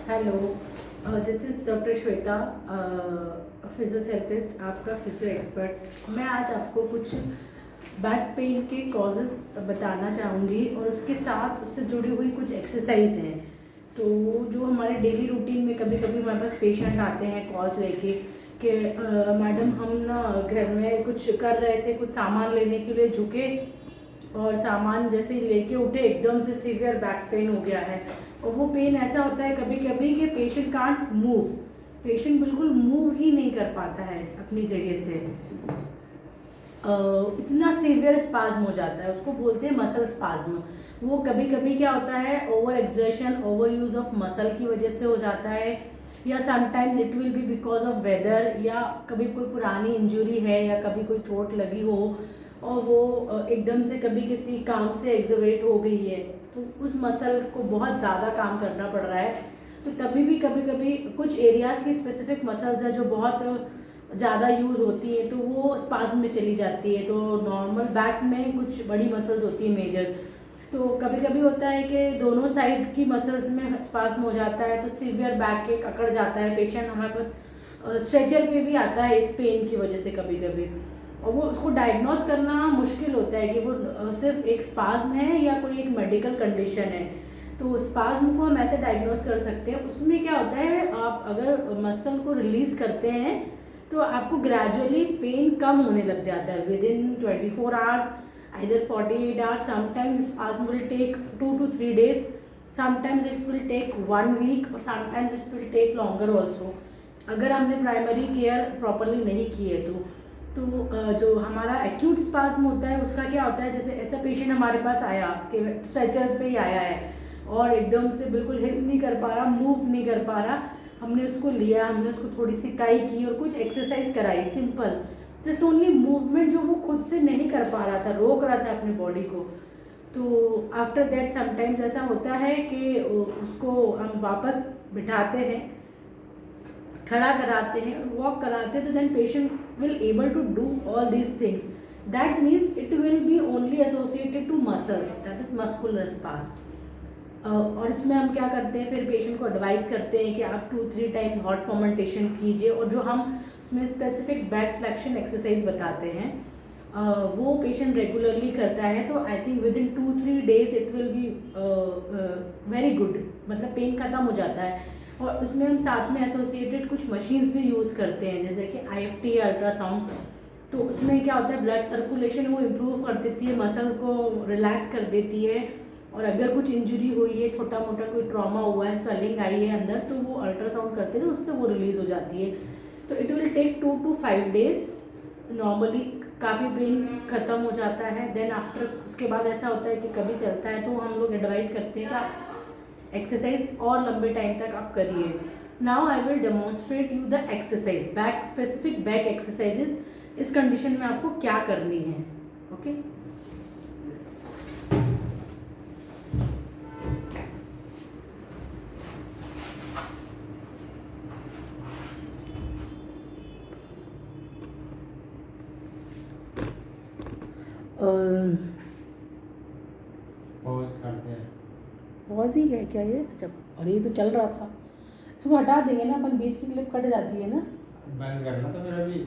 Hello, this is doctor Shweta, physiotherapist, आपका physio expert. मैं आज आपको कुछ बैक पेन के कॉजेस बताना चाहूँगी और उसके साथ उससे जुड़ी हुई कुछ एक्सरसाइज हैं। तो जो हमारे डेली रूटीन में कभी कभी हमारे पास पेशेंट आते हैं कॉज लेके कि मैडम हम ना घर में कुछ कर रहे थे, कुछ सामान लेने के लिए झुके और सामान जैसे ही लेके उठे एकदम से सीवियर बैक पेन हो गया है। और वो पेन ऐसा होता है कभी कभी कि पेशेंट कांट मूव, पेशेंट बिल्कुल मूव ही नहीं कर पाता है अपनी जगह से। इतना सीवियर स्पाज्म हो जाता है, उसको बोलते हैं मसल स्पाज्म। वो कभी कभी क्या होता है over exertion, over use of muscle की वजह से हो जाता है, या sometimes it will be because of weather, या कभी कोई पुरानी इंजरी है या कभी कोई चोट लगी हो और वो एकदम से कभी किसी काम से एक्सोवेट हो गई है तो उस मसल को बहुत ज़्यादा काम करना पड़ रहा है। तो तभी भी कभी कभी कुछ एरियाज़ की स्पेसिफिक मसल्स है जो बहुत ज़्यादा यूज़ होती है तो वो स्पाज्म में चली जाती है। तो नॉर्मल बैक में कुछ बड़ी मसल्स होती है मेजर्स, तो कभी कभी होता है कि दोनों साइड की मसल्स में स्पाज्म हो जाता है तो सीवियर बैक एक अकड़ जाता है। पेशेंट हमारे पास स्ट्रेचर पे भी आता है इस पेन की वजह से कभी कभी, और वो उसको डायग्नोज करना मुश्किल होता है कि वो सिर्फ एक स्पाज्म है या कोई एक मेडिकल कंडीशन है। तो स्पाज्म को हम ऐसे डायग्नोज कर सकते हैं। उसमें क्या होता है, आप अगर मसल को रिलीज करते हैं तो आपको ग्रेजुअली पेन कम होने लग जाता है with in 24 hours, either 48 hours. Sometimes spasm will take 2 to 3 days, sometimes it will take 1 week और sometimes it will take longer also, अगर हमने प्राइमरी केयर प्रॉपरली नहीं की है तो जो हमारा एक्यूट स्पाज्म होता है उसका क्या होता है, जैसे ऐसा पेशेंट हमारे पास आया कि स्ट्रेचर्स पे ही आया है और एकदम से बिल्कुल हिल नहीं कर पा रहा, मूव नहीं कर पा रहा। हमने उसको लिया, हमने उसको थोड़ी सी काई की और कुछ एक्सरसाइज कराई सिंपल, जस्ट ओनली मूवमेंट जो वो खुद से नहीं कर पा रहा था, रोक रहा था अपनी बॉडी को। तो आफ्टर दैट समटाइम्स ऐसा होता है कि उसको हम वापस बिठाते हैं, खड़ा कराते हैं, वॉक कराते हैं, तो then patient will able to do all these things. That means it will be only associated to muscles, that is muscular spasm. और इसमें हम क्या करते हैं, फिर पेशेंट को एडवाइस करते हैं कि आप 2-3 टाइम्स हॉट फॉर्मेंटेशन कीजिए, और जो हम इसमें स्पेसिफिक बैक फ्लेक्शन एक्सरसाइज बताते हैं वो पेशेंट रेगुलरली करता है तो I think with in 2-3 days it will be very good, मतलब पेन खत्म हो जाता है। और उसमें हम साथ में एसोसिएटेड कुछ मशीन्स भी यूज़ करते हैं जैसे कि IFT या अल्ट्रासाउंड। तो उसमें क्या होता है, ब्लड सर्कुलेशन वो इम्प्रूव कर देती है, मसल को रिलैक्स कर देती है, और अगर कुछ इंजरी हुई है, छोटा मोटा कोई ट्रॉमा हुआ है, स्वेलिंग आई है अंदर, तो वो अल्ट्रासाउंड करते हैं तो उससे वो रिलीज हो जाती है। तो it will take 2 to 5 days, normally काफ़ी पेन ख़त्म हो जाता है। देन आफ्टर उसके बाद ऐसा होता है कि कभी चलता है तो हम लोग एडवाइस करते हैं कि आप एक्सरसाइज और लंबे टाइम तक आप करिए। Now I will demonstrate you the exercise, back specific back exercises इस कंडीशन में आपको क्या करनी है। ओके पॉज करते हैं। पॉज ही है क्या ये? अच्छा, और ये तो चल रहा था, इसको हटा देंगे ना अपन, बीच की क्लिप कट जाती है ना। बंद करना तो फिर अभी